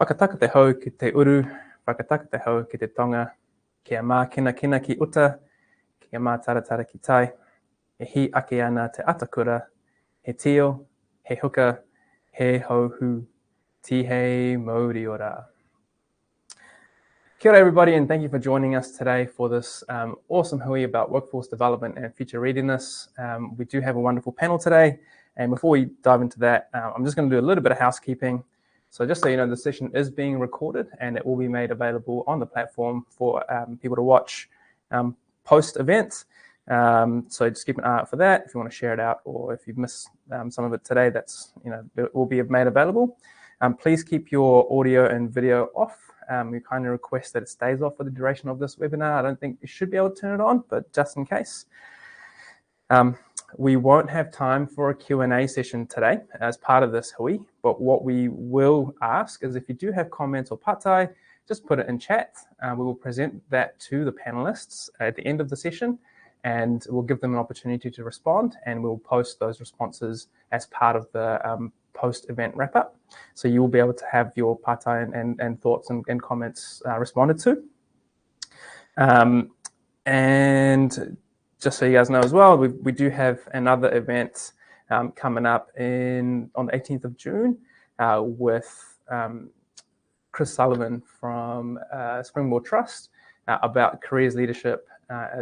Whakataka te hau ki te uru, whakataka te hau ki te tonga, kia mā kina kina ki uta, kia mā taratara ki tai, he hi ake ana te atakura, he tio, he huka, he hauhu, tihe mauri ora. Kia ora everybody, and thank you for joining us today for this awesome hui about workforce development and future readiness. We do have a wonderful panel today, and before we dive into that, I'm just going to do a little bit of housekeeping. So just so you know, the session is being recorded and it will be made available on the platform for people to watch post-event. So just keep an eye out for that if you want to share it out, or if you've missed some of it today, that's, it will be made available. Please keep your audio and video off. We kindly request that it stays off for the duration of this webinar. I don't think you should be able to turn it on, but just in case. We won't have time for a Q&A session today as part of this hui, but what we will ask is if you do have comments or patai, just put it in chat. We will present that to the panelists at the end of the session, and we'll give them an opportunity to respond, and we'll post those responses as part of the post-event wrap-up. So you will be able to have your patai and thoughts and comments responded to. And just so you guys know as well, we do have another event coming up on the 18th of June with Chris Sullivan from Springboard Trust about careers leadership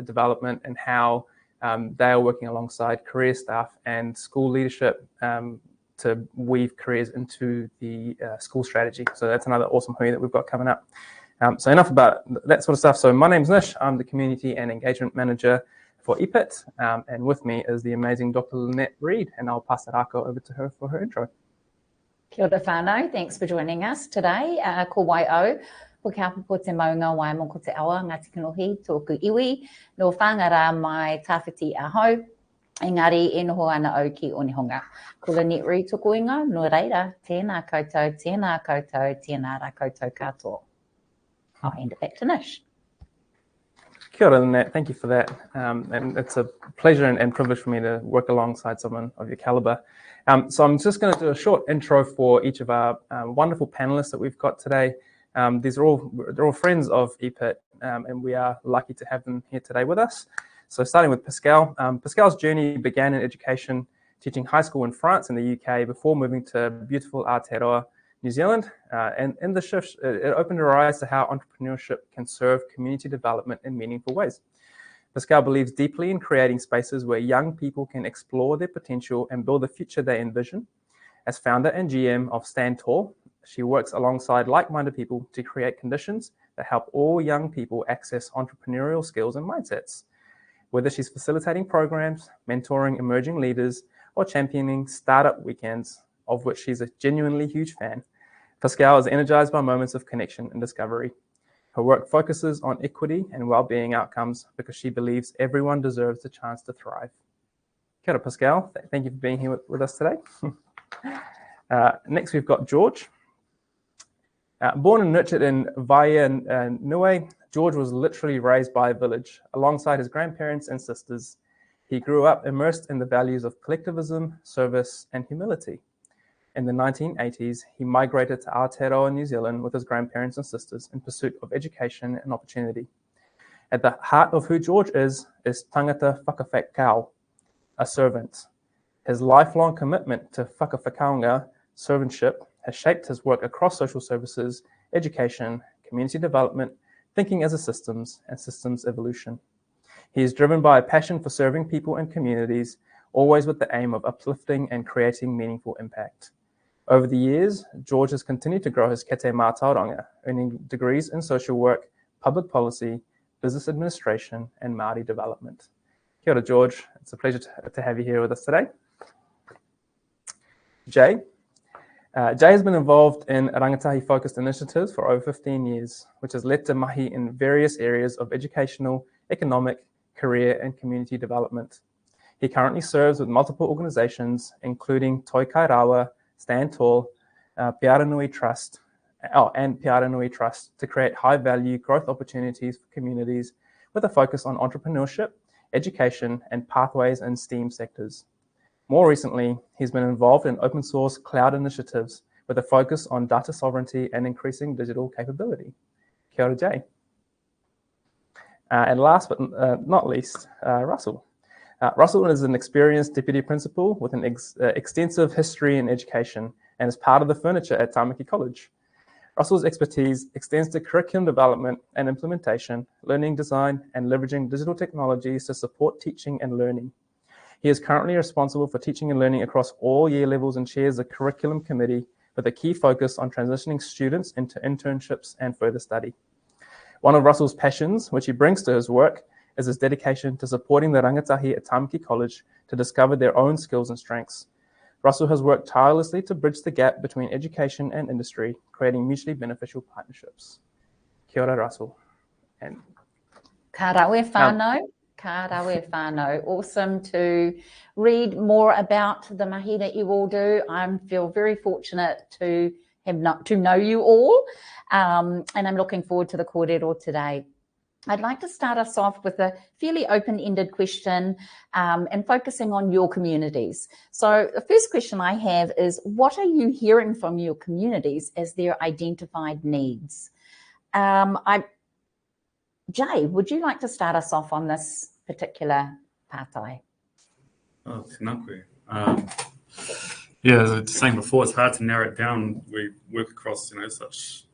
development and how they are working alongside career staff and school leadership to weave careers into the school strategy. So that's another awesome hui that we've got coming up. So enough about that sort of stuff. So my name's Nish. I'm the Community and Engagement Manager for EPIT, and with me is the amazing Dr. Lynette Reid, and I'll pass that arco over to her for her intro. Kia ora whānau, thanks for joining us today. Ko Waio, ko ke apa po te maunga wai mo ko te awa Ngāti Kanohi, tōku iwi, no whangara mai tāwhiti ahau, engari e noho ana au ki Onehonga. Ko Lynette Reid tōku inga, no reira, tēnā koutou, tēnā koutou, tēnā rā koutou katoa. I'll hand it back to Nish. Kia ora, Lynette. Thank you for that. And it's a pleasure and privilege for me to work alongside someone of your caliber. So I'm just going to do a short intro for each of our wonderful panelists that we've got today. They're all friends of EPIT, and we are lucky to have them here today with us. So starting with Pascale. Pascale's journey began in education, teaching high school in France and the UK before moving to beautiful Aotearoa, New Zealand, and in the shift, it opened her eyes to how entrepreneurship can serve community development in meaningful ways. Pascale believes deeply in creating spaces where young people can explore their potential and build the future they envision. As founder and GM of Stand Tall, she works alongside like-minded people to create conditions that help all young people access entrepreneurial skills and mindsets. Whether she's facilitating programs, mentoring emerging leaders, or championing startup weekends, of which she's a genuinely huge fan, Pascale is energized by moments of connection and discovery. Her work focuses on equity and well-being outcomes because she believes everyone deserves the chance to thrive. Kia ora, Pascale. Thank you for being here with us today. Next, we've got George. Born and nurtured in Vaea-Niue, George was literally raised by a village alongside his grandparents and sisters. He grew up immersed in the values of collectivism, service, and humility. In the 1980s, he migrated to Aotearoa, New Zealand with his grandparents and sisters in pursuit of education and opportunity. At the heart of who George is tangata whakawhakao, a servant. His lifelong commitment to whakawhakaonga, servantship, has shaped his work across social services, education, community development, thinking as a systems, and systems evolution. He is driven by a passion for serving people and communities, always with the aim of uplifting and creating meaningful impact. Over the years, George has continued to grow his kete mātauranga, earning degrees in social work, public policy, business administration, and Māori development. Kia ora, George. It's a pleasure to have you here with us today. Jay. Jay has been involved in rangatahi-focused initiatives for over 15 years, which has led to mahi in various areas of educational, economic, career, and community development. He currently serves with multiple organizations, including Toi Kai Rawa, Stand Tall, Peron Trust, and Peron Trust, to create high-value growth opportunities for communities with a focus on entrepreneurship, education, and pathways in STEAM sectors. More recently, he's been involved in open source cloud initiatives with a focus on data sovereignty and increasing digital capability. Kia ora, Jay. And last but not least, Rusell. Rusell is an experienced deputy principal with an extensive history in education and is part of the furniture at Tāmaki College. Russell's expertise extends to curriculum development and implementation, learning design, and leveraging digital technologies to support teaching and learning. He is currently responsible for teaching and learning across all year levels and chairs the curriculum committee with a key focus on transitioning students into internships and further study. One of Russell's passions, which he brings to his work, is his dedication to supporting the rangatahi at Tāmaki College to discover their own skills and strengths. Rusell has worked tirelessly to bridge the gap between education and industry, creating mutually beneficial partnerships. Kia ora, Rusell. And Ka rawe whānau. Ka rawe whānau. Awesome to read more about the mahi that you all do. I feel very fortunate to know you all, and I'm looking forward to the kōrero today. I'd like to start us off with a fairly open-ended question and focusing on your communities. So the first question I have is, what are you hearing from your communities as their identified needs? Jay, would you like to start us off on this particular pātai? Oh, tēnā koe. Yeah, as I was saying before, it's hard to narrow it down. We work across, such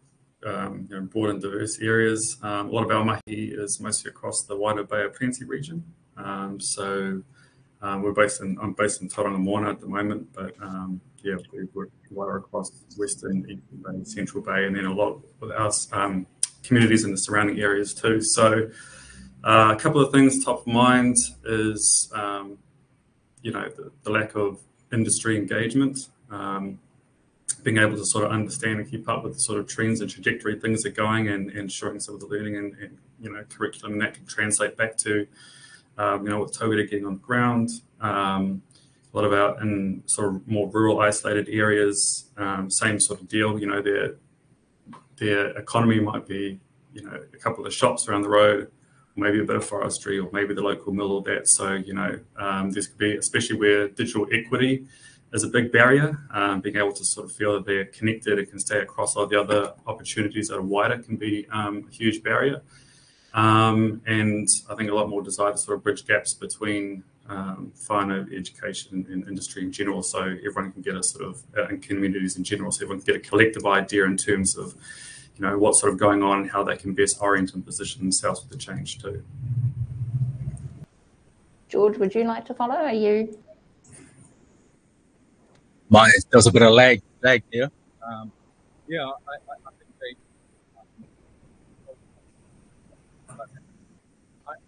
broad and diverse areas. A lot of our mahi is mostly across the wider Bay of Plenty region. I'm based in Tauranga Moana at the moment, but we work wider across Western, Eastern Bay, Central Bay, and then a lot with our communities in the surrounding areas too. So a couple of things top of mind is the lack of industry engagement. Being able to sort of understand and keep up with the sort of trends and trajectory things are going, and ensuring some of the learning and curriculum and that can translate back to what tauira getting on the ground. A lot of out in sort of more rural isolated areas, same sort of deal. Their economy might be a couple of shops around the road, maybe a bit of forestry, or maybe the local mill or that. So this could be, especially where digital equity is a big barrier, being able to sort of feel that they're connected and can stay across all the other opportunities that are wider can be a huge barrier. And I think a lot more desire to sort of bridge gaps between whānau, education and industry in general, so everyone can get a sort of, and communities in general, so everyone can get a collective idea in terms of what's sort of going on and how they can best orient and position themselves with the change too. George, would you like to follow? Are you? There's a bit of lag there. I think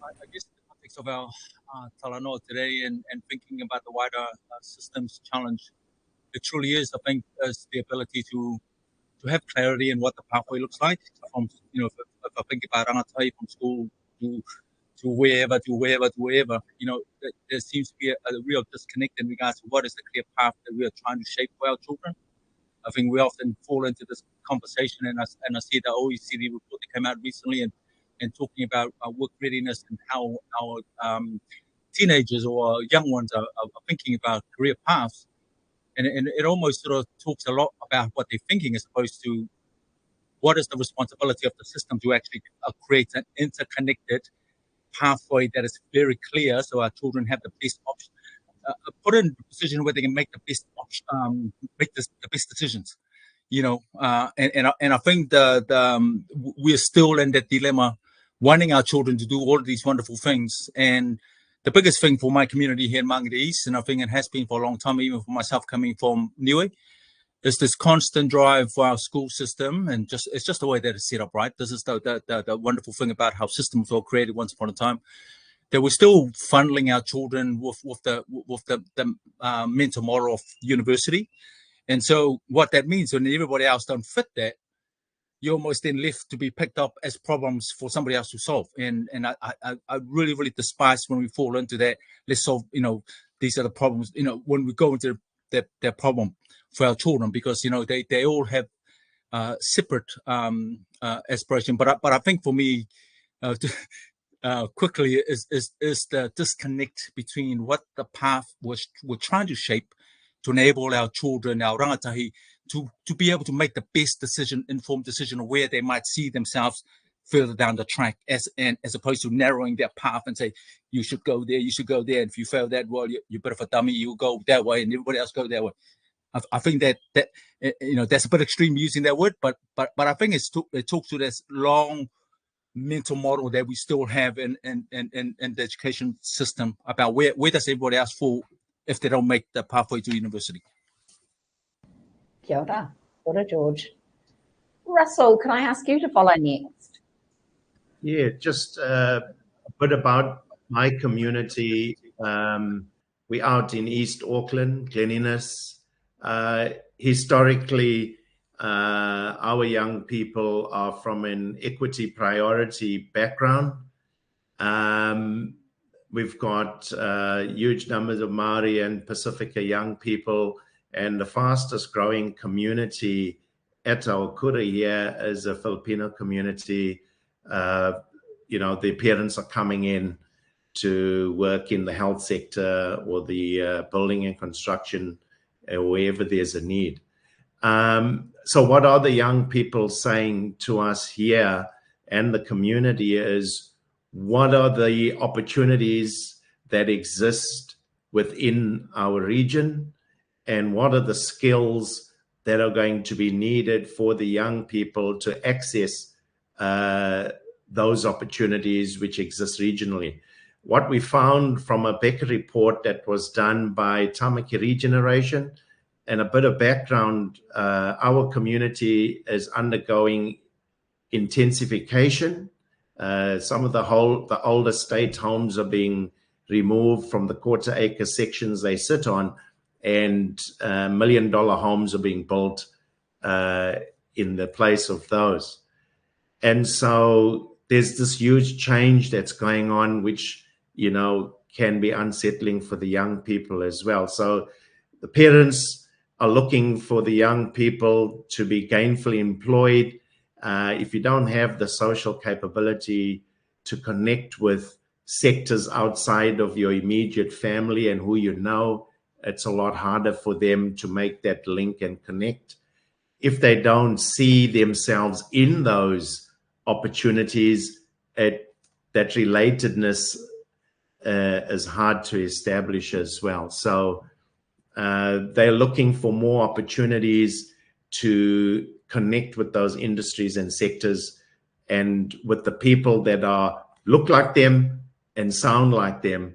I guess in the context of our talanoa today and thinking about the wider systems challenge, it truly is, I think, is the ability to have clarity in what the pathway looks like. From if I think about rangatahi from school to wherever, there seems to be a real disconnect in regards to what is the clear path that we are trying to shape for our children. I think we often fall into this conversation, and I see the OECD report that came out recently and talking about work readiness and how our teenagers or young ones are thinking about career paths. And it almost sort of talks a lot about what they're thinking as opposed to what is the responsibility of the system to actually create an interconnected pathway that is very clear, so our children have the best option, put in a position where they can make the best option, make the best decisions. And I think we're still in that dilemma, wanting our children to do all of these wonderful things. And the biggest thing for my community here in Māngere East, and I think it has been for a long time, even for myself coming from Niue, is this constant drive for our school system, and it's just the way that it's set up, right? This is the wonderful thing about how systems were created once upon a time, that we're still funneling our children with the mental model of university. And so what that means, when everybody else don't fit that, you're almost then left to be picked up as problems for somebody else to solve. And I really, really despise when we fall into that. Let's solve, these are the problems, when we go into that problem for our children, because, they all have separate aspiration. But I think for me, quickly is the disconnect between what the path we're trying to shape to enable our children, our rangatahi, to be able to make the best informed decision of where they might see themselves further down the track, as opposed to narrowing their path and say, you should go there, you should go there. And if you fail that, well, you're a bit of a dummy, you go that way and everybody else go that way. I think that that's a bit extreme using that word, but I think it talks to this long mental model that we still have in the education system about where does everybody else fall if they don't make the pathway to university. Kia ora. Kia ora, George. Rusell, can I ask you to follow next? Yeah, just a bit about my community. We're out in East Auckland, Readiness. Historically, our young people are from an equity priority background. We've got huge numbers of Maori and Pacifica young people, and the fastest growing community at Aokura here is a Filipino community. The parents are coming in to work in the health sector or the building and construction, wherever there's a need. So what are the young people saying to us here and the community is, what are the opportunities that exist within our region, and what are the skills that are going to be needed for the young people to access those opportunities which exist regionally. What we found from a Becker report that was done by Tāmaki Regeneration, and a bit of background, our community is undergoing intensification. Some of the older state homes are being removed from the quarter-acre sections they sit on, and $1 million homes are being built in the place of those. And so there's this huge change that's going on, which, can be unsettling for the young people as well. So the parents are looking for the young people to be gainfully employed. If you don't have the social capability to connect with sectors outside of your immediate family and who you know, it's a lot harder for them to make that link and connect. If they don't see themselves in those opportunities, that relatedness is hard to establish as well. So they're looking for more opportunities to connect with those industries and sectors, and with the people that look like them and sound like them,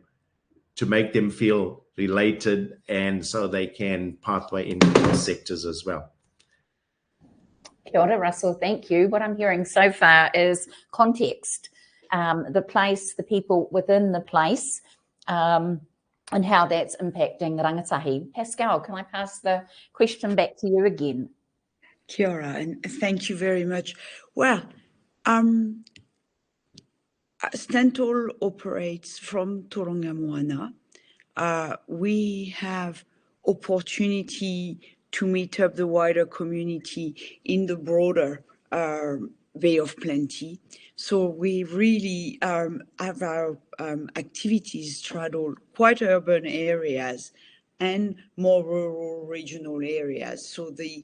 to make them feel related, and so they can pathway into those sectors as well. Kia ora, Rusell, thank you. What I'm hearing so far is context, the place, the people within the place, and how that's impacting rangatahi. Pascale, can I pass the question back to you again? Kia ora, and thank you very much. Well, Stantol operates from Toronga Moana. We have opportunity to meet up the wider community in the broader Bay of Plenty. So we really have our activities straddle quite urban areas and more rural regional areas. So the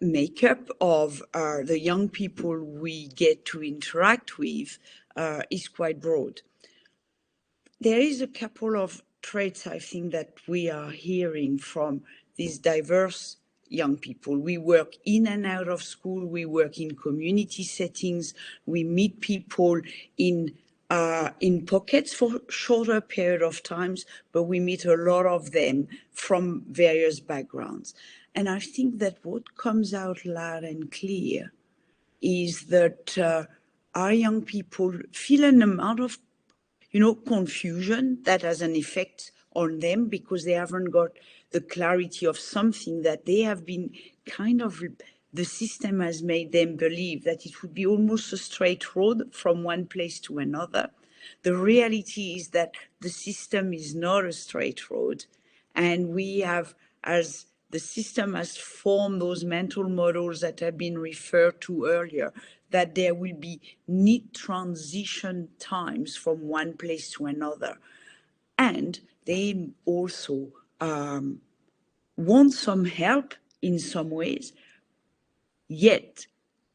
makeup of the young people we get to interact with is quite broad. There is a couple of traits, I think, that we are hearing from these diverse young people. We work in and out of school, we work in community settings, we meet people in pockets for shorter period of times, but we meet a lot of them from various backgrounds. And I think that what comes out loud and clear is that our young people feel an amount of confusion that has an effect on them, because they haven't got the clarity of something that they have been the system has made them believe that it would be almost a straight road from one place to another. The reality is that the system is not a straight road, and we have, as the system has formed those mental models that have been referred to earlier, that there will be neat transition times from one place to another. And they also want some help in some ways, yet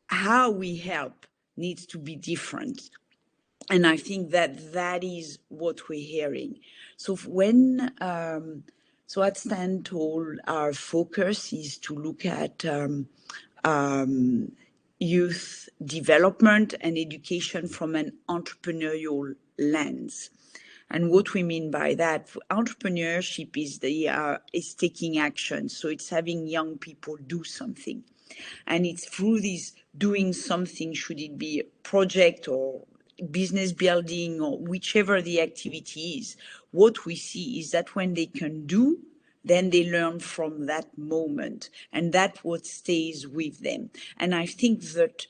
how we help needs to be different. And I think that is what we're hearing. So so at Stand Tall, our focus is to look at youth development and education from an entrepreneurial lens. And what we mean by that, entrepreneurship is taking action. So it's having young people do something. And it's through this doing something, should it be a project or business building or whichever the activity is, what we see is that when they can do, then they learn from that moment. And that's what stays with them. And I think that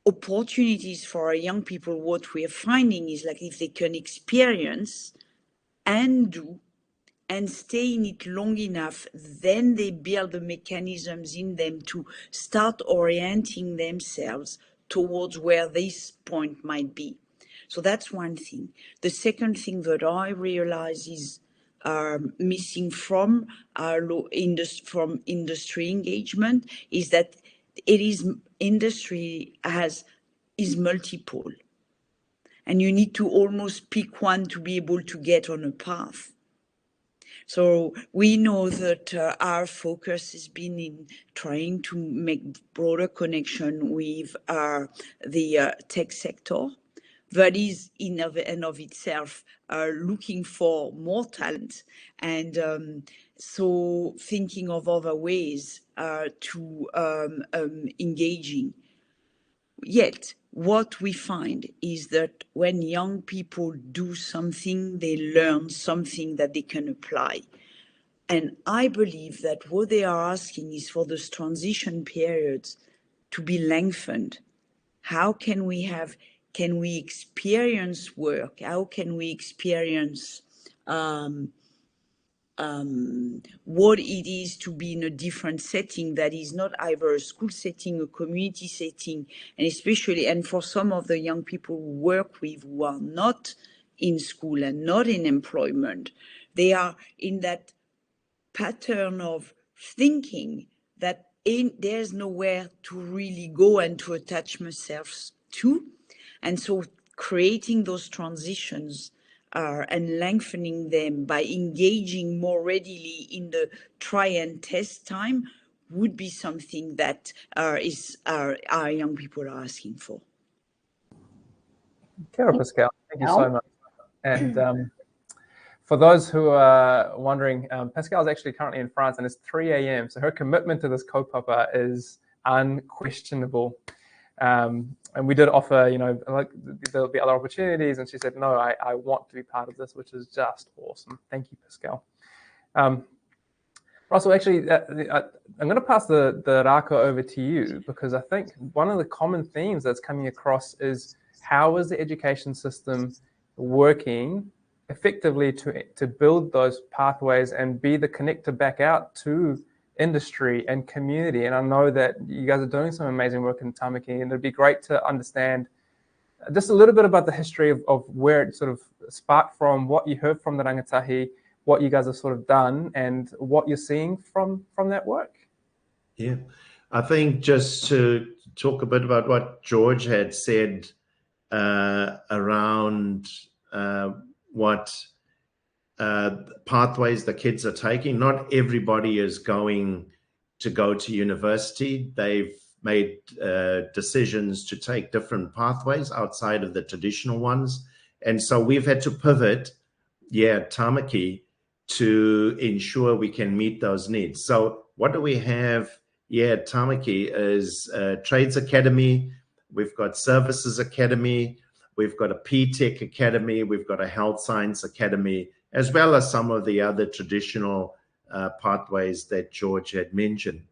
opportunities for our young people, what we are finding is like if they can experience and do and stay in it long enough, then they build the mechanisms in them to start orienting themselves towards where this point might be. So that's one thing. The second thing that I realize is missing from our industry engagement is that industry is multiple, and you need to almost pick one to be able to get on a path. So we know that our focus has been in trying to make broader connection with the tech sector that is in and of itself looking for more talent, and so thinking of other ways to engaging. Yet, what we find is that when young people do something, they learn something that they can apply. And I believe that what they are asking is for those transition periods to be lengthened. How can we experience work? How can we experience what it is to be in a different setting that is not either a school setting, a community setting, and for some of the young people who work with who are not in school and not in employment, they are in that pattern of thinking that there's nowhere to really go and to attach themselves to. And so creating those transitions and lengthening them by engaging more readily in the try and test time would be something that our young people are asking for. Kia ora, Pascale. Thank you so much. And for those who are wondering, Pascale is actually currently in France and it's 3 a.m. So her commitment to this kaupapa is unquestionable. And we did offer, like there'll be other opportunities. And she said, no, I want to be part of this, which is just awesome. Thank you, Pascale. Rusell, actually, I'm going to pass the raka over to you because I think one of the common themes that's coming across is how is the education system working effectively to build those pathways and be the connector back out to industry and community. And I know that you guys are doing some amazing work in Tāmaki, and it'd be great to understand just a little bit about the history of where it sort of sparked from, what you heard from the rangatahi, what you guys have sort of done, and what you're seeing from that work. Yeah, I think just to talk a bit about what George had said around what pathways the kids are taking. Not everybody is going to go to university. They've made decisions to take different pathways outside of the traditional ones. And so we've had to pivot, Tāmaki, to ensure we can meet those needs. So what do we have at Tāmaki is a Trades Academy, we've got Services Academy, we've got a P-Tech Academy, we've got a Health Science Academy, as well as some of the other traditional pathways that George had mentioned.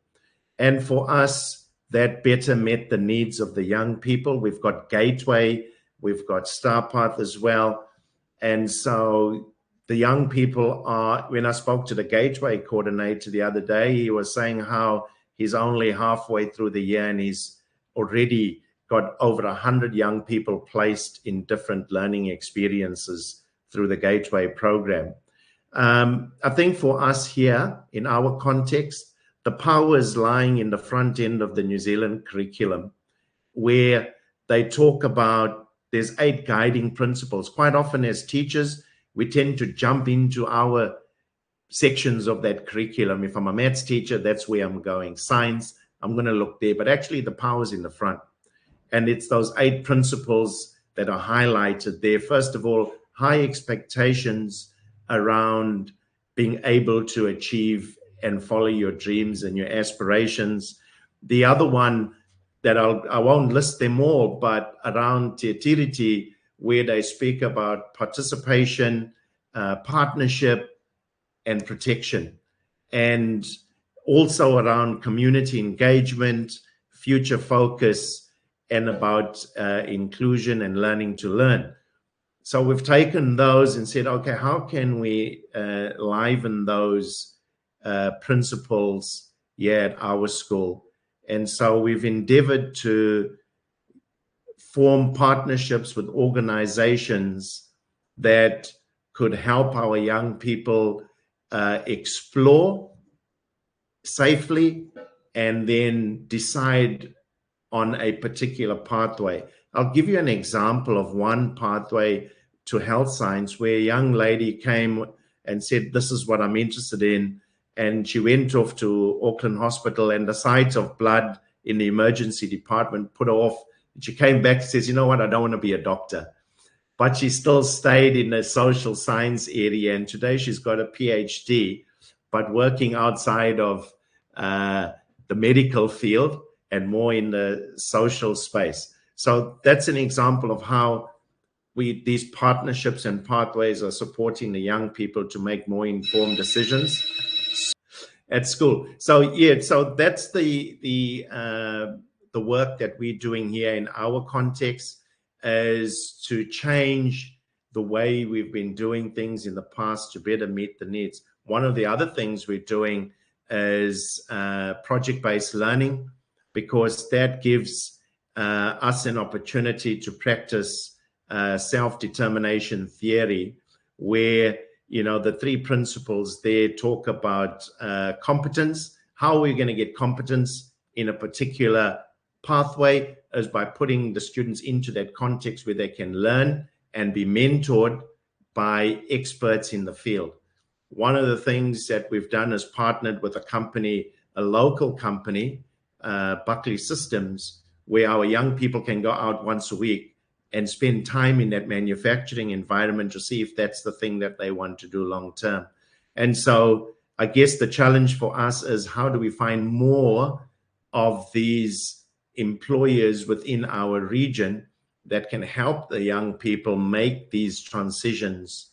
And for us, that better met the needs of the young people. We've got Gateway, we've got Star Path as well. And so the young people are, when I spoke to the Gateway coordinator the other day, he was saying how he's only halfway through the year and he's already got over 100 young people placed in different learning experiences through the Gateway program. I think for us here, in our context, the power is lying in the front end of the New Zealand curriculum, where they talk about, there's 8 guiding principles. Quite often as teachers, we tend to jump into our sections of that curriculum. If I'm a maths teacher, that's where I'm going. Science, I'm going to look there. But actually the power's in the front. And it's those 8 principles that are highlighted there. First of all, high expectations around being able to achieve and follow your dreams and your aspirations. The other one that I won't list them all, but around Te Tiriti, where they speak about participation, partnership, and protection, and also around community engagement, future focus, and about inclusion and learning to learn. So we've taken those and said, okay, how can we liven those principles here at our school? And so we've endeavored to form partnerships with organizations that could help our young people explore safely and then decide on a particular pathway. I'll give you an example of one pathway to health science where a young lady came and said, this is what I'm interested in. And she went off to Auckland Hospital, and the sight of blood in the emergency department put her off. She came back and says, you know what, I don't want to be a doctor. But she still stayed in the social science area. And today she's got a PhD, but working outside of the medical field and more in the social space. So that's an example of how these partnerships and pathways are supporting the young people to make more informed decisions at school. So yeah, so that's the work that we're doing here in our context, is to change the way we've been doing things in the past to better meet the needs. One of the other things we're doing is project-based learning, because that gives us an opportunity to practice self-determination theory, where, you know, the 3 principles there talk about competence. How are we going to get competence in a particular pathway? Is by putting the students into that context where they can learn and be mentored by experts in the field. One of the things that we've done is partnered with a company, a local company, Buckley Systems, where our young people can go out once a week and spend time in that manufacturing environment to see if that's the thing that they want to do long term. And so I guess the challenge for us is, how do we find more of these employers within our region that can help the young people make these transitions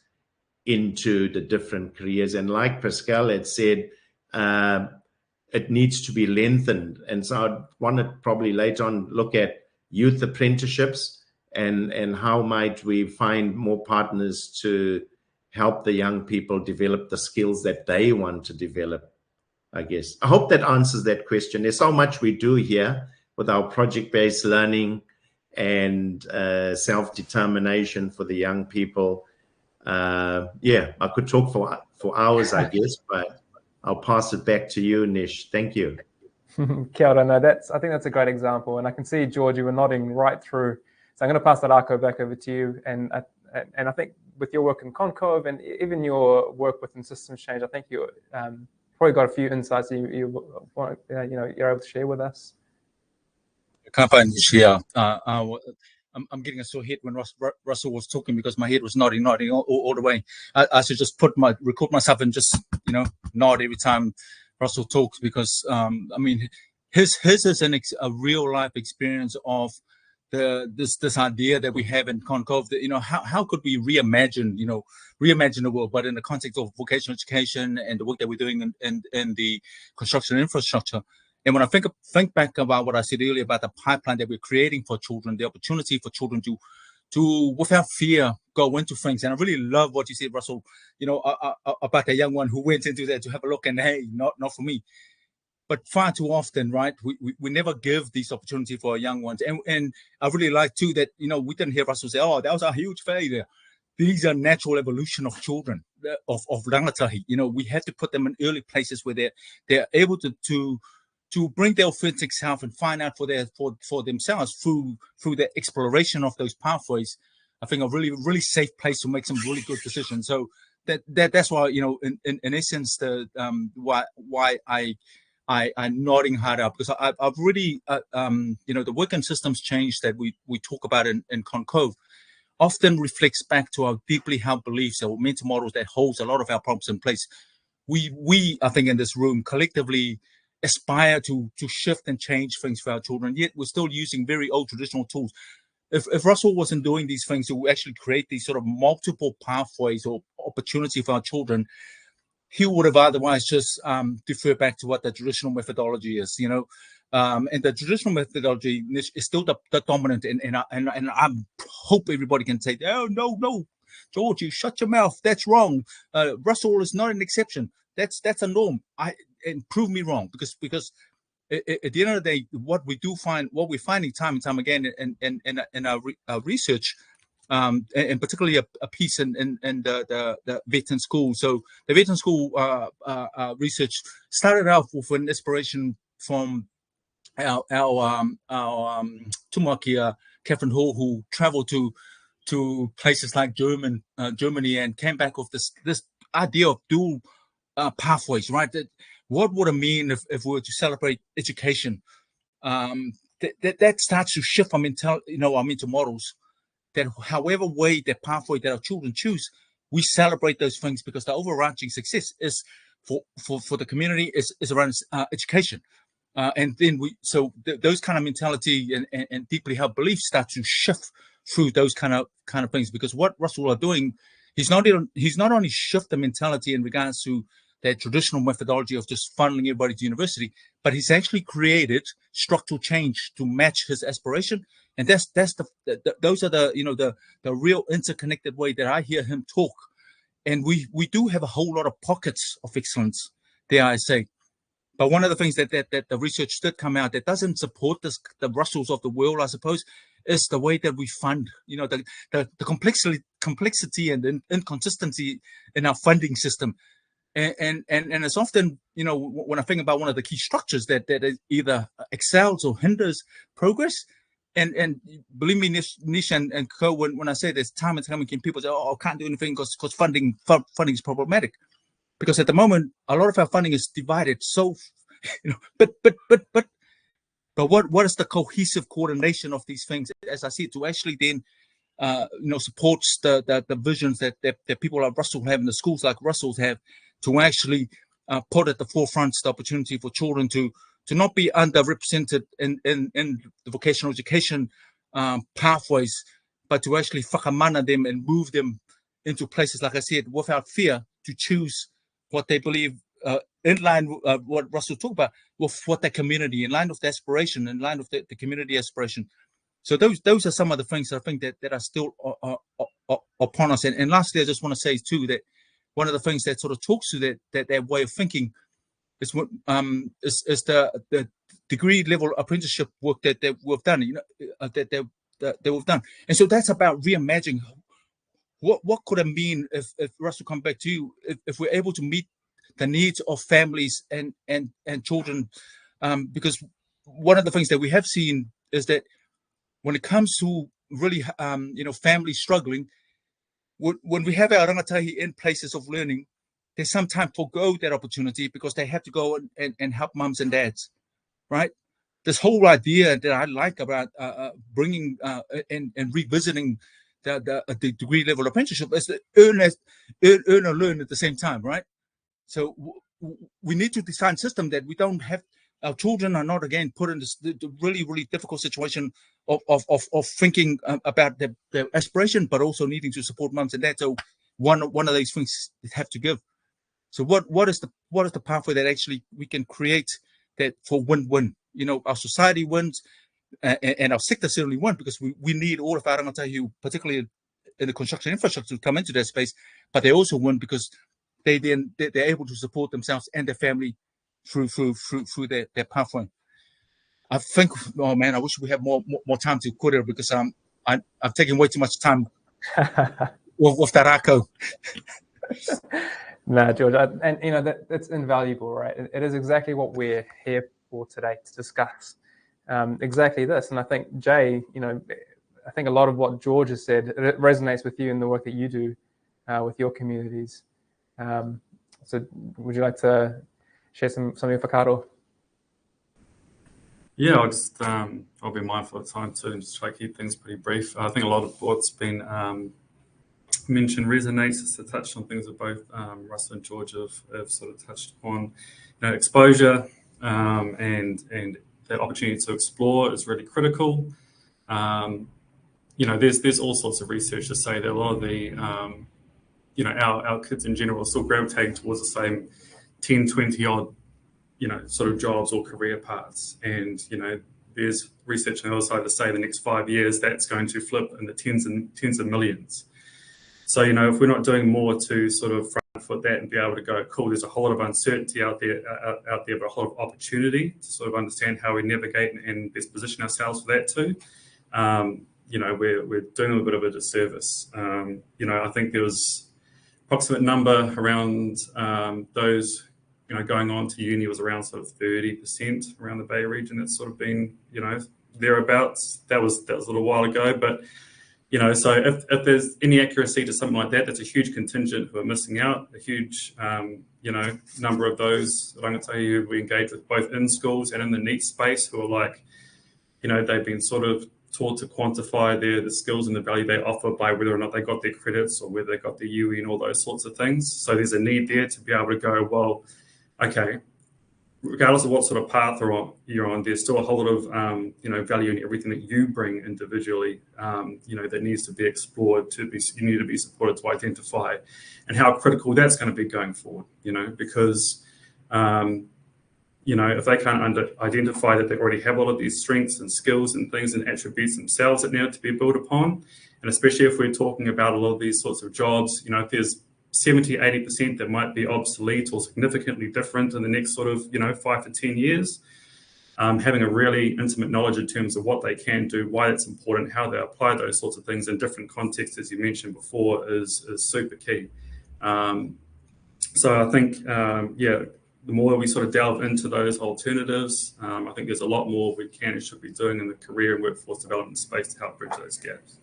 into the different careers? And like Pascale had said, it needs to be lengthened. And so I want to probably later on look at youth apprenticeships and how might we find more partners to help the young people develop the skills that they want to develop, I guess. I hope that answers that question. There's so much we do here with our project-based learning and self-determination for the young people. Yeah, I could talk for hours, I guess, but I'll pass it back to you, Nish. Thank you. Kia ora. No, I think that's a great example. And I can see, George, you were nodding right through. So I'm going to pass that arco back over to you. And I think with your work in ConCOVE and even your work within systems change, I think you probably got a few insights you're able to share with us. Kapa and share. I'm getting a sore head when Russell was talking, because my head was nodding all the way. I should just record myself and just, nod every time Russell talks, because I mean, his is a real life experience of this idea that we have in ConCOVE, that, how could we reimagine the world, but in the context of vocational education and the work that we're doing in the construction infrastructure. And when I think back about what I said earlier about the pipeline that we're creating for children, the opportunity for children to without fear go into things. And I really love what you said, Russell, about the young one who went into there to have a look, and hey, not for me. But far too often, right, we never give these opportunity for our young ones. And I really like too that, we didn't hear Russell say, oh, that was a huge failure. These are natural evolution of children. of rangatahi. You know, we have to put them in early places where they're able to bring their authentic self and find out for themselves through the exploration of those pathways. I think a really safe place to make some really good decisions. So that's why, you know, in essence, the why I'm nodding hard up, because I've really you know, the work and systems change that we talk about in ConCOVE often reflects back to our deeply held beliefs or mental models that holds a lot of our problems in place. We I think in this room collectively aspire to shift and change things for our children, yet we're still using very old traditional tools. If Rusell wasn't doing these things to actually create these sort of multiple pathways or opportunity for our children, he would have otherwise just deferred back to what the traditional methodology is, you know. And the traditional methodology is still the dominant, and I hope everybody can say, oh, no, George, you shut your mouth. That's wrong. Rusell is not an exception. That's a norm. And prove me wrong, because at the end of the day, what we're finding time and time again in our research, and particularly a piece in the veteran school. So the veteran school research started out with an inspiration from our Tāmaki, Catherine Hall, who traveled to places like Germany and came back with this idea of dual pathways, right? What would it mean if we were to celebrate education? That starts to shift our mental models. That however way, the pathway that our children choose, we celebrate those things, because the overarching success is for the community is around education. And then those kind of mentality and deeply held beliefs start to shift through those kind of things. Because what Rusell are doing, he's not only shift the mentality in regards to that traditional methodology of just funneling everybody to university, but he's actually created structural change to match his aspiration. And those are the real interconnected way that I hear him talk. And we do have a whole lot of pockets of excellence, dare I say. But one of the things that the research did come out that doesn't support the Russells of the world, I suppose, is the way that we fund. You know, the complexity and inconsistency in our funding system. And it's often, you know, when I think about one of the key structures that either excels or hinders progress, and believe me, Nish and Co, when I say this time and time again, people say, oh, I can't do anything because funding is problematic. Because at the moment, a lot of our funding is divided. So, you know, but what is the cohesive coordination of these things, as I see it, to actually then supports the visions that people like Rusell have and the schools like Russell's have, to actually put at the forefront the opportunity for children to not be underrepresented in the vocational education pathways, but to actually whakamana them and move them into places, like I said, without fear, to choose what they believe in line with what Rusell talked about, with what their community, in line with the aspiration, in line with the community aspiration. So those are some of the things that I think that are still upon us. And lastly, I just want to say too that one of the things that sort of talks to that way of thinking is what is the degree level apprenticeship work that we've done, you know, that we've done. And so that's about reimagining what could it mean if Rusell come back to you, if we're able to meet the needs of families and children, because one of the things that we have seen is that when it comes to really families struggling, when we have our rangatahi in places of learning, they sometimes forgo that opportunity because they have to go and help mums and dads, right? This whole idea that I like about bringing and revisiting the degree level apprenticeship is to earn or learn at the same time, right? So we need to design a system that we don't have, our children are not again put in this really, really difficult situation of thinking about their aspiration, but also needing to support mums and dads. So one of these things have to give. So what is the pathway that actually we can create that for win-win? You know, our society wins, and our sector certainly wins, because we need all of our rangatahi, particularly in the construction infrastructure, to come into that space. But they also win because they're able to support themselves and their family through their pathway. I think, oh man, I wish we had more time to put it, because I've taken way too much time with Tarako. No, George, and you know that's invaluable, right? It is exactly what we're here for today to discuss. Exactly this, and I think Jay, you know, I think a lot of what George has said it resonates with you in the work that you do with your communities. So, would you like to share some of your whakaaro? Yeah, I'll be mindful of time too, and just try to keep things pretty brief. I think a lot of what's been mentioned resonates. Just to touch on things that both Russell and George have sort of touched on. You know, exposure and that opportunity to explore is really critical. You know, there's all sorts of research to say that a lot of the you know, our kids in general are still gravitating towards the same 10, 20 odd, you know, sort of jobs or career paths. And, you know, there's research on the other side to say the next 5 years that's going to flip in the tens of millions. So, you know, if we're not doing more to sort of front foot that and be able to go, cool, there's a whole lot of uncertainty out there, but a whole lot of opportunity to sort of understand how we navigate and best position ourselves for that too. You know, we're doing a little bit of a disservice. You know, I think there was approximate number around those, you know, going on to uni was around sort of 30% around the Bay region. That's sort of been, you know, thereabouts. That was a little while ago, but you know, so if there's any accuracy to something like that, that's a huge contingent who are missing out. A huge, you know, number of those rangatahi who we engage with both in schools and in the NEET space who are like, you know, they've been sort of taught to quantify the skills and the value they offer by whether or not they got their credits or whether they got their UE and all those sorts of things. So there's a need there to be able to go, well, okay, regardless of what sort of path you're on, there's still a whole lot of you know, value in everything that you bring individually, you know, that needs to be explored, you need to be supported to identify, and how critical that's going to be going forward, you know, because you know, if they can't identify that they already have all of these strengths and skills and things and attributes themselves that need to be built upon, and especially if we're talking about a lot of these sorts of jobs, you know, if there's 70, 80% that might be obsolete or significantly different in the next sort of, you know, 5 to 10 years, having a really intimate knowledge in terms of what they can do, why it's important, how they apply those sorts of things in different contexts, as you mentioned before, is super key. So I think, yeah, the more we sort of delve into those alternatives, I think there's a lot more we can and should be doing in the career and workforce development space to help bridge those gaps.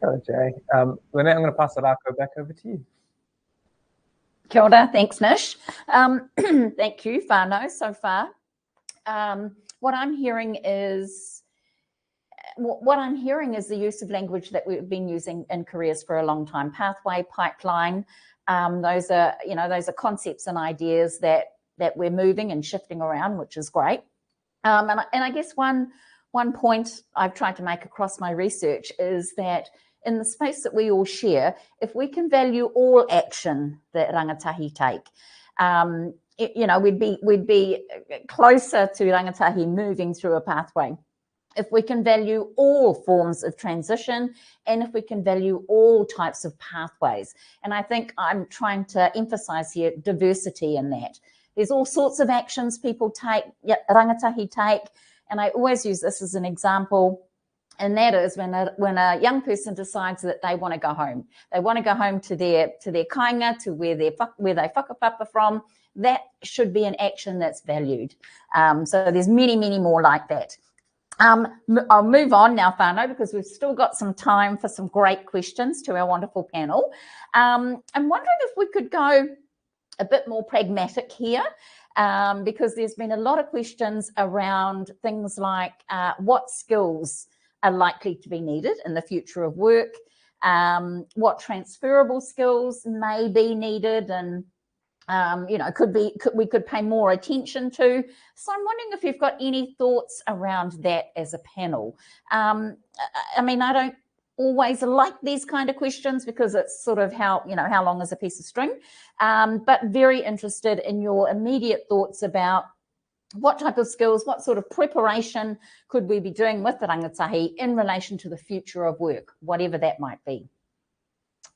Hello, Jay. Lynette, I'm going to pass the rākau back over to you. Kia ora, thanks, Nish. Thank you, whānau, so far. What I'm hearing is the use of language that we've been using in careers for a long time. Pathway, pipeline. Those are concepts and ideas that we're moving and shifting around, which is great. And I guess one point I've tried to make across my research is that in the space that we all share, if we can value all action that rangatahi take, you know, we'd be closer to rangatahi moving through a pathway. If we can value all forms of transition, and if we can value all types of pathways. And I think I'm trying to emphasize here diversity in that. There's all sorts of actions people take, rangatahi take, and I always use this as an example, and that is when a young person decides that they want to go home. They want to go home to their kāinga, to where they whakapapa from. That should be an action that's valued. So there's many, many more like that. I'll move on now, whānau, because we've still got some time for some great questions to our wonderful panel. I'm wondering if we could go a bit more pragmatic here, because there's been a lot of questions around things like what skills are likely to be needed in the future of work, what transferable skills may be needed, and you know, we could pay more attention to. So I'm wondering if you've got any thoughts around that as a panel. I mean, I don't always like these kind of questions because it's sort of how long is a piece of string, but very interested in your immediate thoughts about what type of skills, what sort of preparation could we be doing with the rangatahi in relation to the future of work, whatever that might be.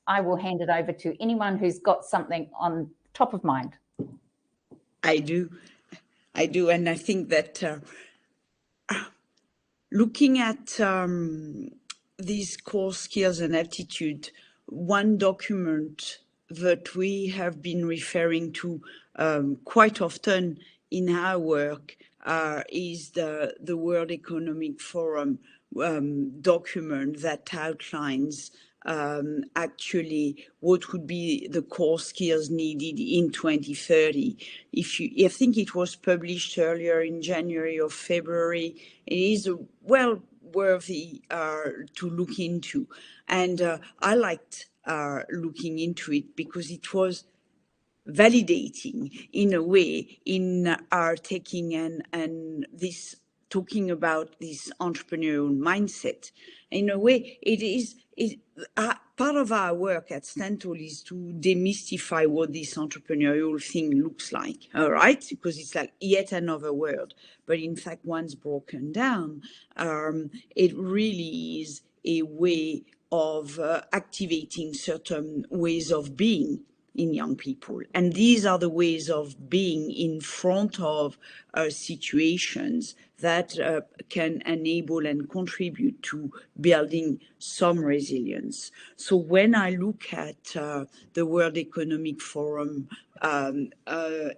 I will hand it over to anyone who's got something on top of mind. I do, and I think that looking at these core skills and attitude, one document that we have been referring to quite often in our work is the World Economic Forum document that outlines actually what would be the core skills needed in 2030. I think it was published earlier in January or February. It is well worthy to look into, and I liked looking into it because it was validating in a way in our taking and this talking about this entrepreneurial mindset. In a way, it is part of our work at Stantol is to demystify what this entrepreneurial thing looks like, all right? Because it's like yet another word. But in fact, once broken down, it really is a way of activating certain ways of being in young people. And these are the ways of being in front of situations that can enable and contribute to building some resilience. So when I look at the World Economic Forum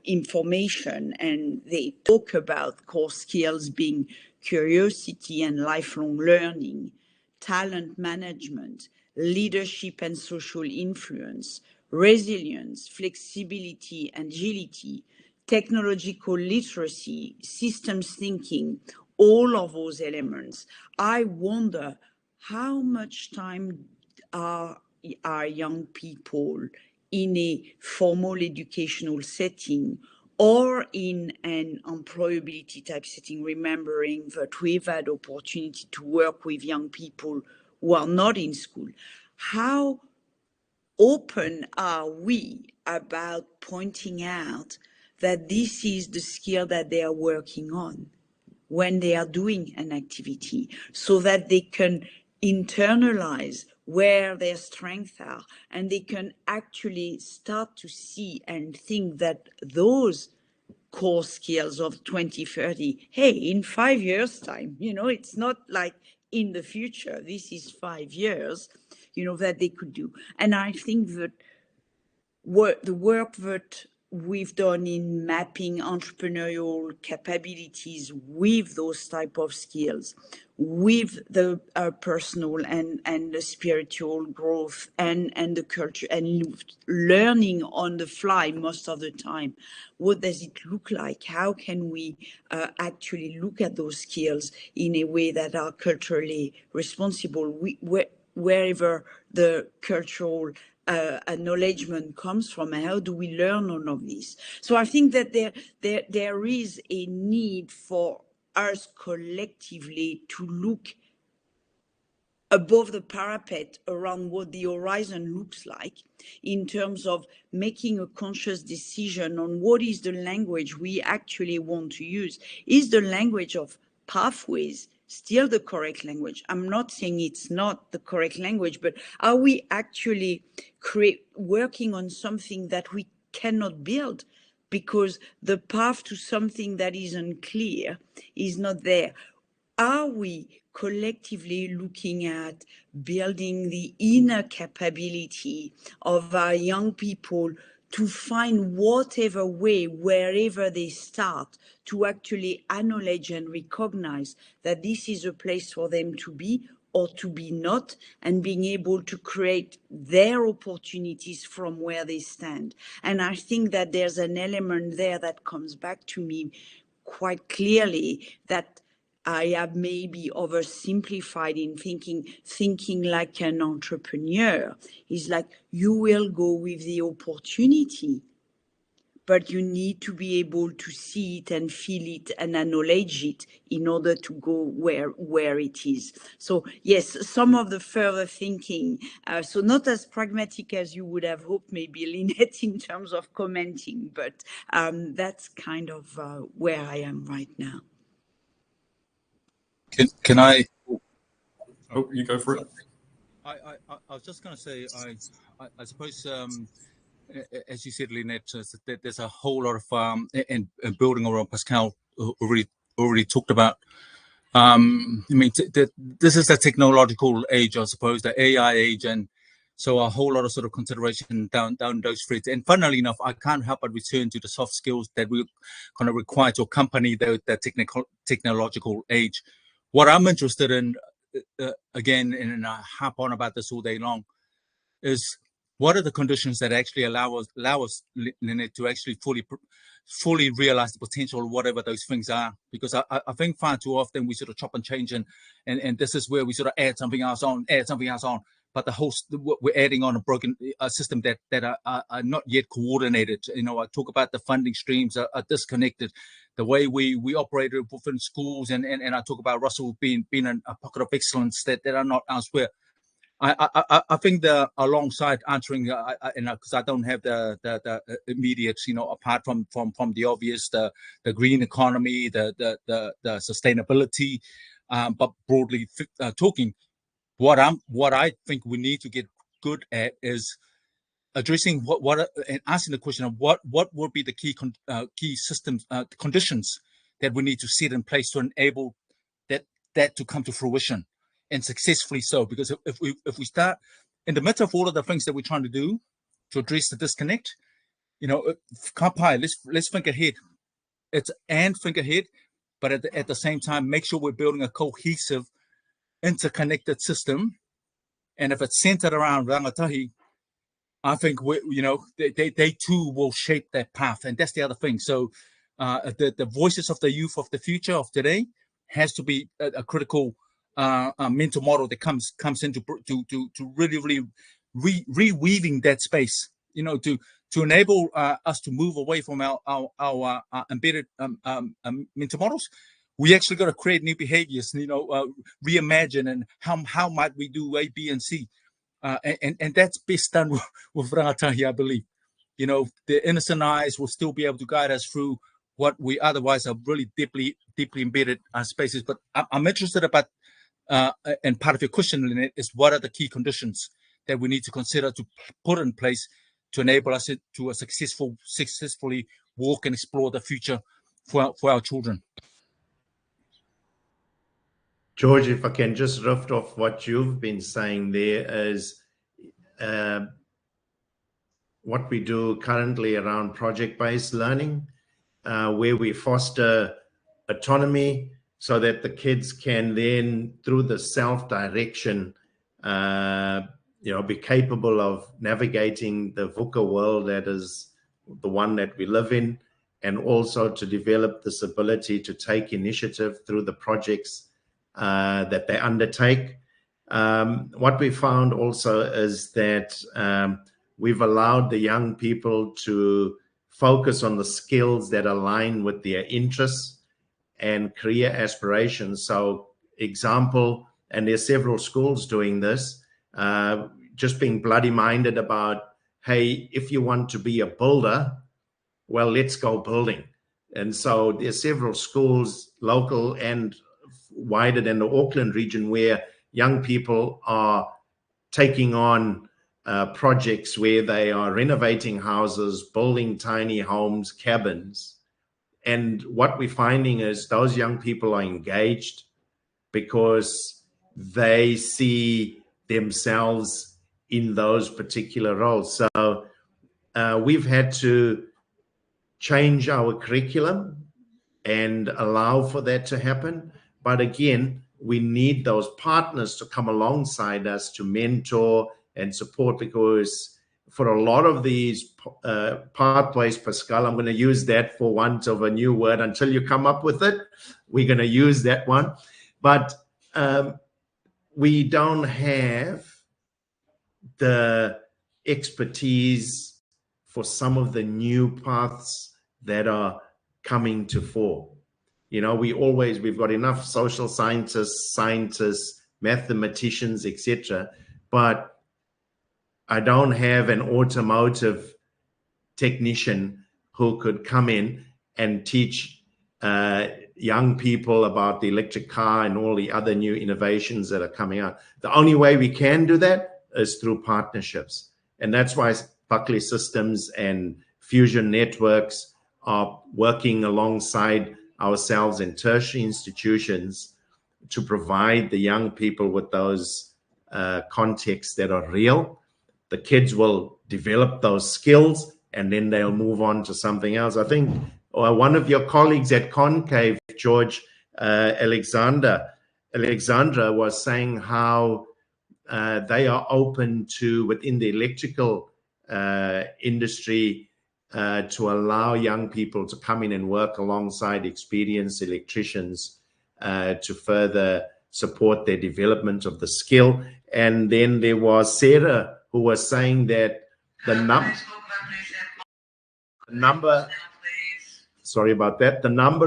information, and they talk about core skills being curiosity and lifelong learning, talent management, leadership and social influence, resilience, flexibility, agility, technological literacy, systems thinking, all of those elements. I wonder how much time are young people in a formal educational setting or in an employability type setting, remembering that we've had opportunity to work with young people who are not in school. How open are we about pointing out that this is the skill that they are working on when they are doing an activity, so that they can internalize where their strengths are, and they can actually start to see and think that those core skills of 2030, hey, in 5 years' time, it's not like in the future, this is 5 years, that they could do. And I think that the work that we've done in mapping entrepreneurial capabilities with those type of skills, with the personal and the spiritual growth and the culture and learning on the fly most of the time. What does it look like? How can we actually look at those skills in a way that are culturally responsible? Wherever the cultural acknowledgement comes from, how do we learn all of this? So I think that there is a need for us collectively to look above the parapet around what the horizon looks like in terms of making a conscious decision on what is the language we actually want to use. Is the language of pathways still the correct language? I'm not saying it's not the correct language, but are we actually working on something that we cannot build because the path to something that is unclear is not there? Are we collectively looking at building the inner capability of our young people to find whatever way, wherever they start, to actually acknowledge and recognize that this is a place for them to be or to be not, and being able to create their opportunities from where they stand? And I think that there's an element there that comes back to me quite clearly, that I have maybe oversimplified in thinking like an entrepreneur is like, you will go with the opportunity, but you need to be able to see it and feel it and acknowledge it in order to go where it is. So yes, some of the further thinking, so not as pragmatic as you would have hoped, maybe, Lynette, in terms of commenting, but that's kind of where I am right now. Can I? Oh, you go for it. I was just going to say, I suppose, as you said, Lynette, there's a whole lot of and building around Pascale already talked about. I mean, this is the technological age, I suppose, the AI age, and So a whole lot of sort of consideration down those threads. And funnily enough, I can't help but return to the soft skills that we kind of require to accompany the technological age. What I'm interested in, again, and I harp on about this all day long, is what are the conditions that actually allow us, Lynette, to actually fully realize the potential of whatever those things are? Because I think far too often we sort of chop and change, and this is where we sort of add something else on. But the whole, we're adding on a system that are not yet coordinated. You know, I talk about the funding streams are disconnected, the way we operate within schools, and I talk about Rusell being a pocket of excellence that are not elsewhere. I think that alongside answering, because I don't have the immediate, you know, apart from the obvious, the green economy, the sustainability, but broadly talking. What I think we need to get good at is addressing and asking the question of what would be the key systems conditions that we need to set in place to enable that to come to fruition, and successfully so. Because if we start in the midst of all of the things that we're trying to do to address the disconnect, you know, let's think ahead. Think ahead, but at the same time, make sure we're building a cohesive, interconnected system. And if it's centered around rangatahi, I think they too will shape that path. And that's the other thing. So the voices of the youth of the future of today has to be a critical mental model that comes into to really reweaving that space, you know, to enable us to move away from our embedded mental models. We actually got to create new behaviors, you know, reimagine, and how might we do A, B, and C, and that's best done with rangatahi, I believe. You know, the innocent eyes will still be able to guide us through what we otherwise are really deeply embedded spaces. But I'm interested about, and part of your question, Lynette, is what are the key conditions that we need to consider to put in place to enable us to successfully walk and explore the future for our children. George, if I can just riff off what you've been saying there, is what we do currently around project-based learning, where we foster autonomy so that the kids can then, through the self-direction, be capable of navigating the VUCA world that is the one that we live in, and also to develop this ability to take initiative through the projects that they undertake. What we found also is that we've allowed the young people to focus on the skills that align with their interests and career aspirations. So, example, and there's several schools doing this, just being bloody minded about, hey, if you want to be a builder, well, let's go building. And so there's several schools, local and wider than the Auckland region, where young people are taking on projects where they are renovating houses, building tiny homes, cabins. And what we're finding is those young people are engaged because they see themselves in those particular roles. So we've had to change our curriculum and allow for that to happen. But again, we need those partners to come alongside us to mentor and support, because for a lot of these pathways, Pascale, I'm going to use that for want of a new word until you come up with it. We're going to use that one. But we don't have the expertise for some of the new paths that are coming to fore. You know, we've got enough social scientists, mathematicians, etc. But I don't have an automotive technician who could come in and teach young people about the electric car and all the other new innovations that are coming out. The only way we can do that is through partnerships. And that's why Buckley Systems and Fusion Networks are working alongside ourselves in tertiary institutions to provide the young people with those contexts that are real, the kids will develop those skills and then they'll move on to something else. I think one of your colleagues at ConCOVE, George Alexandra, was saying how they are open to, within the electrical industry, to allow young people to come in and work alongside experienced electricians to further support their development of the skill. And then there was Sarah, who was saying that the number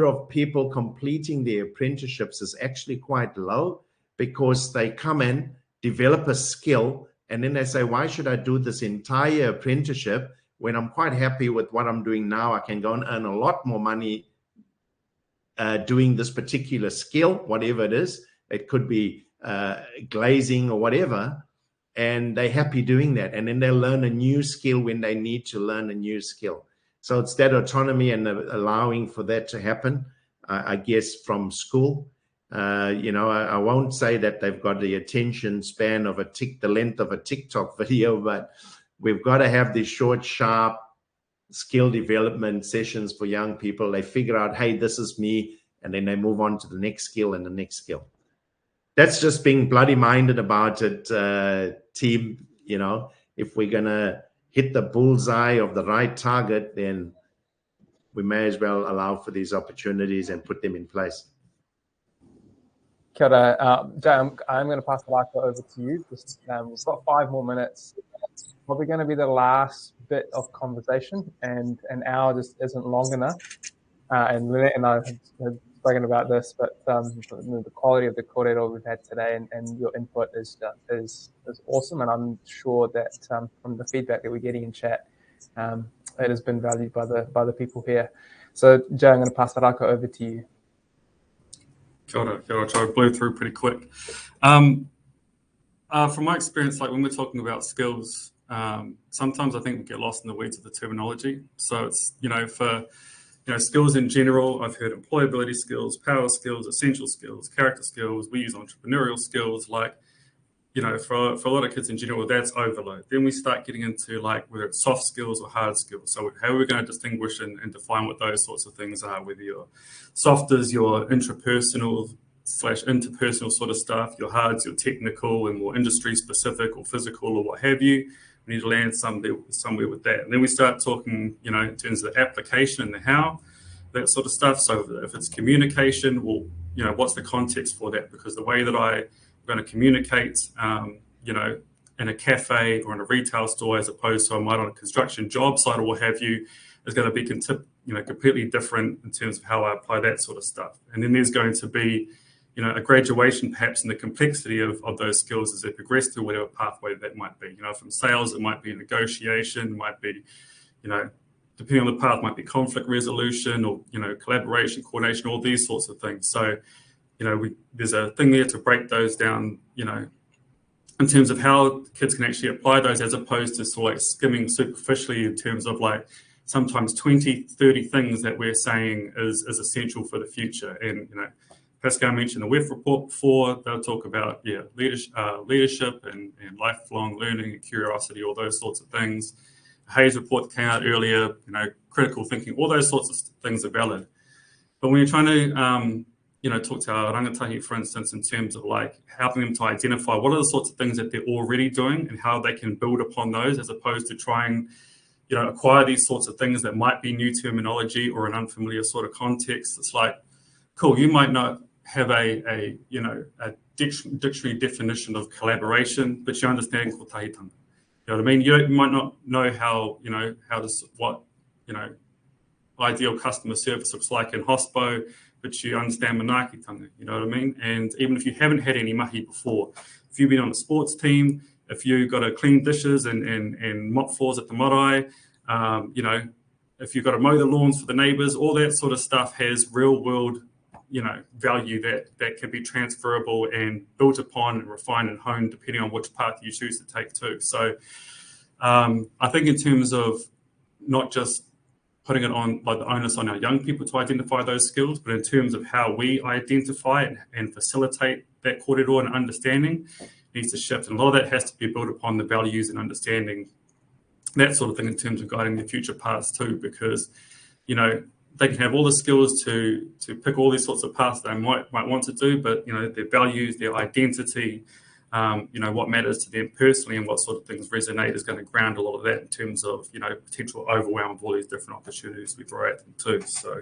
of people completing their apprenticeships is actually quite low, because they come in, develop a skill, and then they say, why should I do this entire apprenticeship when I'm quite happy with what I'm doing now? I can go and earn a lot more money doing this particular skill, whatever it is. It could be glazing or whatever, and they're happy doing that. And then they'll learn a new skill when they need to learn a new skill. So it's that autonomy and allowing for that to happen, I guess, from school. I won't say that they've got the attention span of the length of a TikTok video, but we've got to have these short, sharp skill development sessions for young people. They figure out, hey, this is me, and then they move on to the next skill and the next skill. That's just being bloody minded about it, team. If we're going to hit the bullseye of the right target, then we may as well allow for these opportunities and put them in place. Kia ora. Jay, I'm going to pass the mic over to you. We've got 5 more minutes. It's probably going to be the last bit of conversation, and an hour just isn't long enough. And Lynette and I have spoken about this, but the quality of the kōrero we've had today and your input is awesome, and I'm sure that from the feedback that we're getting in chat, it has been valued by the people here. So Jay, I'm going to pass the raka over to you. Kia ora. I'll try to blow through pretty quick. From my experience, like when we're talking about skills, sometimes I think we get lost in the weeds of the terminology. So it's, for skills in general, I've heard employability skills, power skills, essential skills, character skills. We use entrepreneurial skills, like, for a lot of kids in general, that's overload. Then we start getting into like whether it's soft skills or hard skills. So how are we going to distinguish and define what those sorts of things are? Whether your soft is your intrapersonal/interpersonal sort of stuff, your hard's your technical and more industry specific or physical or what have you. We need to land somewhere with that. And then we start talking, in terms of the application and the how, that sort of stuff. So if it's communication, well, what's the context for that? Because the way that I'm going to communicate, in a cafe or in a retail store, as opposed to I might on a construction job site or what have you, is going to be completely different in terms of how I apply that sort of stuff. And then there's going to be, a graduation perhaps in the complexity of those skills as they progress through whatever pathway that might be. From sales, it might be negotiation, might be, depending on the path, might be conflict resolution or, collaboration, coordination, all these sorts of things. So, there's a thing there to break those down, in terms of how kids can actually apply those, as opposed to sort of like skimming superficially in terms of like sometimes 20, 30 things that we're saying is essential for the future. And, Pascale mentioned the WEF report before. They'll talk about, leadership and lifelong learning and curiosity, all those sorts of things. Hayes report that came out earlier, critical thinking, all those sorts of things are valid. But when you're trying to, talk to our rangatahi, for instance, in terms of like helping them to identify what are the sorts of things that they're already doing and how they can build upon those, as opposed to trying, acquire these sorts of things that might be new terminology or an unfamiliar sort of context. It's like, cool, you might not have a dictionary definition of collaboration, but you understand kotahitanga. You know what I mean? You might not know how ideal customer service looks like in hospo, but you understand manaakitanga. You know what I mean? And even if you haven't had any mahi before, if you've been on a sports team, if you got to clean dishes and mop floors at the marae, if you've got to mow the lawns for the neighbours, all that sort of stuff has real world value that can be transferable and built upon and refined and honed depending on which path you choose to take too. So I think in terms of not just putting it on like the onus on our young people to identify those skills, but in terms of how we identify and facilitate that kōrero and understanding, needs to shift. And a lot of that has to be built upon the values and understanding, that sort of thing, in terms of guiding their future paths too, because, you know, they can have all the skills to pick all these sorts of paths they might want to do, but, you know, their values, their identity, you know, what matters to them personally and what sort of things resonate is going to ground a lot of that in terms of, you know, potential overwhelm of all these different opportunities we throw at them too. So,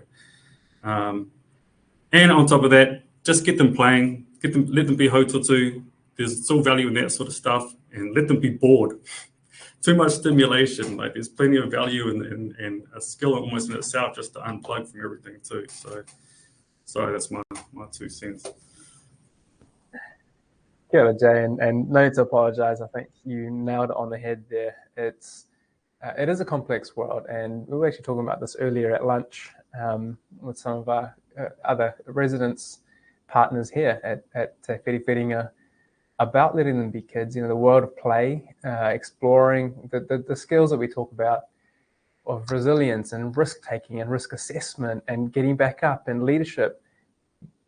and on top of that, just get them playing, let them be hototu. There's still value in that sort of stuff, and let them be bored. Too much stimulation, like there's plenty of value and a skill almost in itself just to unplug from everything too. So that's my 2 cents. Kia ora, Jay, and no need to apologise. I think you nailed it on the head there. It is a complex world, and we were actually talking about this earlier at lunch with some of our other residents partners here at Te Whiriwhiringa, about letting them be kids. You know, the world of play, exploring the skills that we talk about of resilience and risk taking and risk assessment and getting back up and leadership.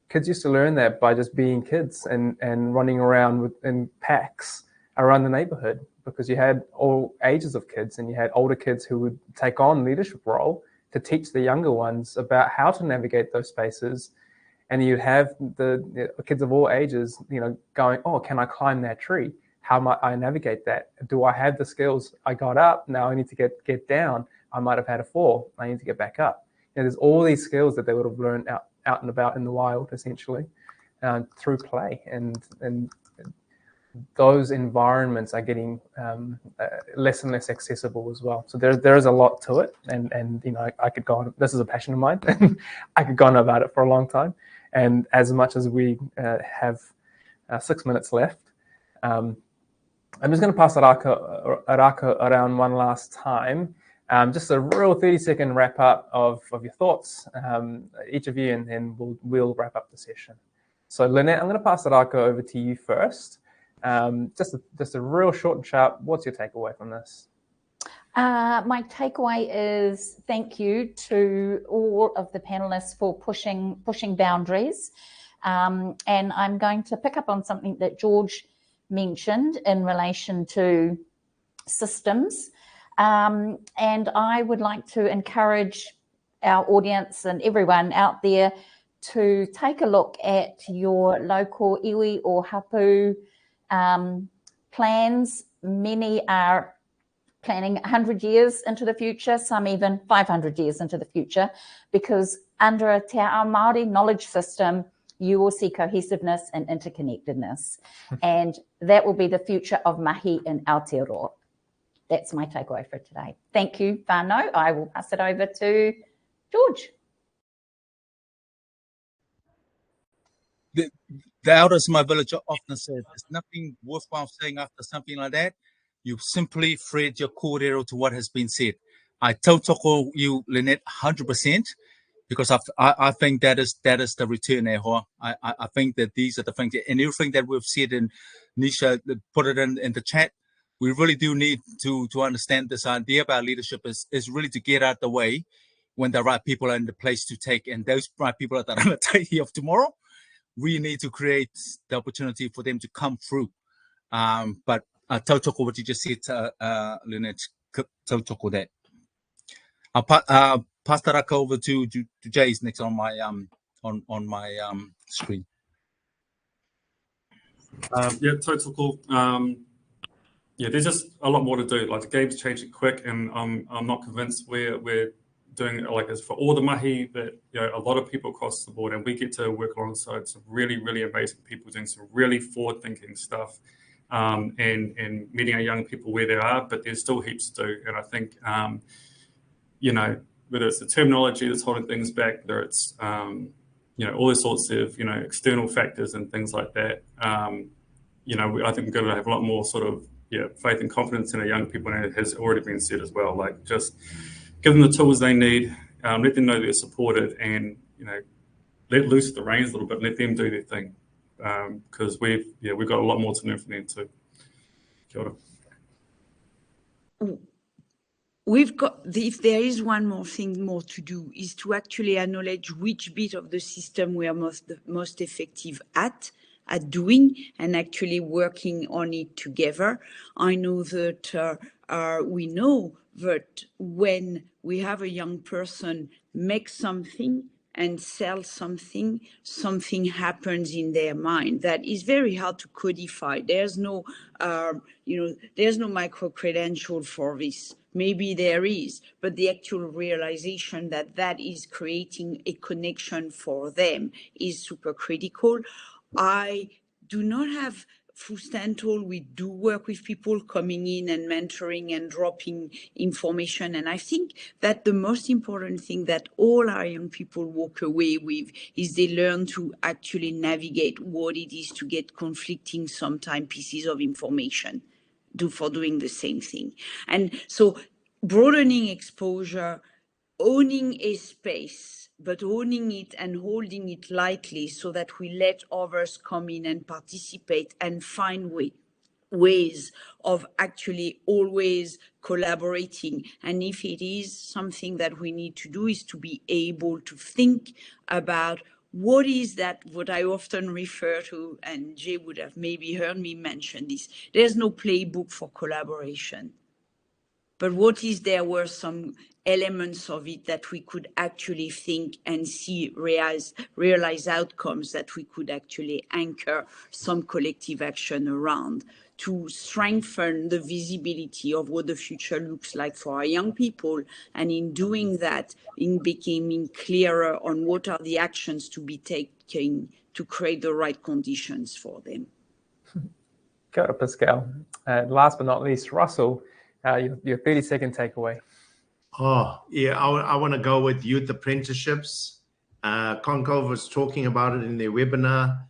Kids used to learn that by just being kids and running around in packs around the neighborhood, because you had all ages of kids, and you had older kids who would take on leadership role to teach the younger ones about how to navigate those spaces. And you'd have the kids of all ages, you know, going, oh, can I climb that tree? How might I navigate that? Do I have the skills? I got up, now I need to get down. I might have had a fall, I need to get back up. You know, there's all these skills that they would have learned out and about in the wild, essentially, through play. And those environments are getting less and less accessible as well. So there is a lot to it. And you know, I could go on, this is a passion of mine. I could go on about it for a long time. And as much as we have 6 minutes left, I'm just going to pass Araka around one last time. Just a real 30-second wrap up of your thoughts, each of you, and then we'll wrap up the session. So Lynette, I'm going to pass Araka over to you first. Just a real short and sharp, what's your takeaway from this? My takeaway is thank you to all of the panelists for pushing boundaries. And I'm going to pick up on something that George mentioned in relation to systems. And I would like to encourage our audience and everyone out there to take a look at your local iwi or hapu plans. Many are planning 100 years into the future, some even 500 years into the future, because under a Te Ao Māori knowledge system, you will see cohesiveness and interconnectedness. And that will be the future of mahi in Aotearoa. That's my takeaway for today. Thank you, whānau. I will pass it over to George. The elders in my village often say there's nothing worthwhile saying after something like that. You simply thread your kōrero to what has been said. I tautoko you, Lynette, 100%, because I think that is the return there. I think that these are the things, and everything that we've said, and Nisha put it in the chat, we really do need to understand this idea about leadership is really to get out the way when the right people are in the place to take, and those right people are the rangatahi of tomorrow. We need to create the opportunity for them to come through. But tautoko what you just said, Lynette, tautoko that. I'll pass that over to Jay's next on my on my screen. Yeah, tautoko. Yeah, there's just a lot more to do. Like the game's changing quick, and I'm not convinced we're doing it like this for all the mahi. That, you know, a lot of people across the board, and we get to work alongside some really, really amazing people doing some really forward-thinking stuff, and meeting our young people where they are. But there's still heaps to do, and I think you know, whether it's the terminology that's holding things back, whether it's you know, all these sorts of, you know, external factors and things like that. You know, I think we've got to have a lot more sort of faith and confidence in our young people, and it has already been said as well. Like, just give them the tools they need, let them know they're supported, and, you know, let loose the reins a little bit, let them do their thing, because we've got a lot more to learn from them too. Kia ora. We've got, if there is one more thing more to do, is to actually acknowledge which bit of the system we are most effective at, doing and actually working on it together. I know that we know that when we have a young person make something and sell something, something happens in their mind that is very hard to codify. There's no, there's no micro-credential for this. Maybe there is, but the actual realization that that is creating a connection for them is super critical. I do not have Fustantal. We do work with people coming in and mentoring and dropping information. And I think that the most important thing that all our young people walk away with is they learn to actually navigate what it is to get conflicting sometimes pieces of information for doing the same thing. And so broadening exposure, owning a space, but owning it and holding it lightly so that we let others come in and participate and find ways of actually always collaborating. And if it is something that we need to do is to be able to think about what is that, what I often refer to, and Jay would have maybe heard me mention this, there's no playbook for collaboration. But what is there were some elements of it that we could actually think and see, realize outcomes that we could actually anchor some collective action around to strengthen the visibility of what the future looks like for our young people. And in doing that, in becoming clearer on what are the actions to be taken to create the right conditions for them. Kia ora, Pascale. Last but not least, Rusell, your 30-second takeaway. Oh, yeah, I want to go with youth apprenticeships. ConCOVE was talking about it in their webinar.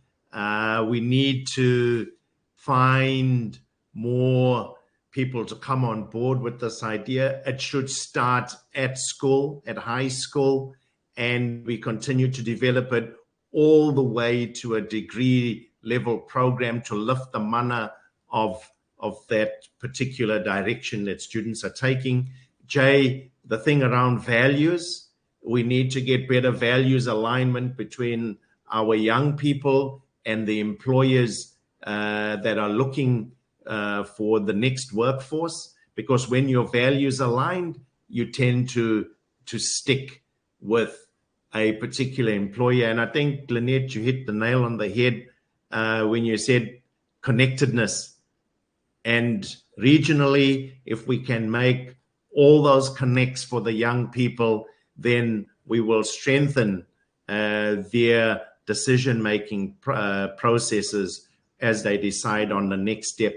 We need to find more people to come on board with this idea. It should start at school, at high school, and we continue to develop it all the way to a degree level program to lift the mana of that particular direction that students are taking. Jay, the thing around values, we need to get better values alignment between our young people and the employers that are looking for the next workforce, because when your values aligned, you tend to stick with a particular employer. And I think, Lynette, you hit the nail on the head when you said connectedness. And regionally, if we can make all those connects for the young people, then we will strengthen their decision-making processes as they decide on the next step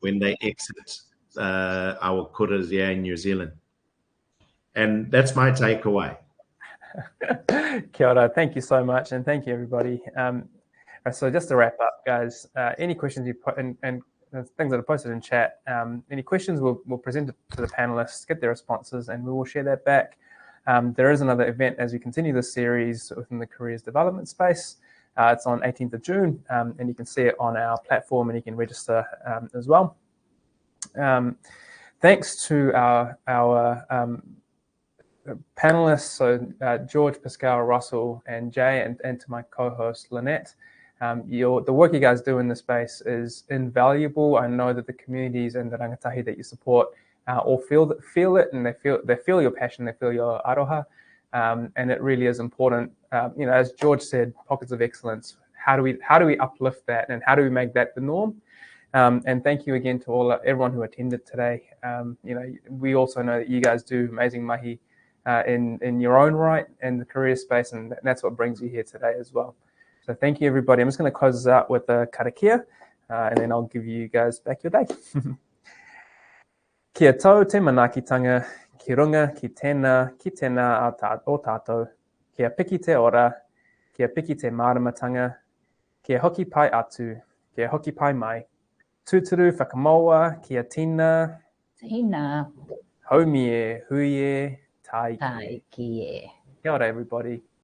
when they exit our kuras here in New Zealand. And that's my takeaway. Kia ora. Thank you so much, and thank you, everybody. So just to wrap up, guys, any questions you put in, and things that are posted in chat, any questions we'll present it to the panelists, get their responses, and we will share that back. There is another event as we continue this series within the careers development space. It's on 18th of June, and you can see it on our platform, and you can register as well. Thanks to our panelists, so George, Pascale, Rusell, and Jay, and to my co-host, Lynette. The work you guys do in this space is invaluable. I know that the communities and the rangatahi that you support all feel it, and they feel your passion, they feel your aroha, and it really is important. As George said, pockets of excellence. How do we uplift that, and how do we make that the norm? And thank you again to everyone who attended today. We also know that you guys do amazing mahi in your own right in the career space, and that's what brings you here today as well. So thank you, everybody. I'm just going to close this out with a karakia, and then I'll give you guys back your day. Kia tau te manakitanga, ki runga, ki tēnā o tātou, kia piki te ora, kia piki te māramatanga, kia hoki pai atu, kia hoki pai mai. Tūturu whakamoa, kia tina. Tina. Haumie, huie, tai ki. Tai ki. Kia ora, everybody.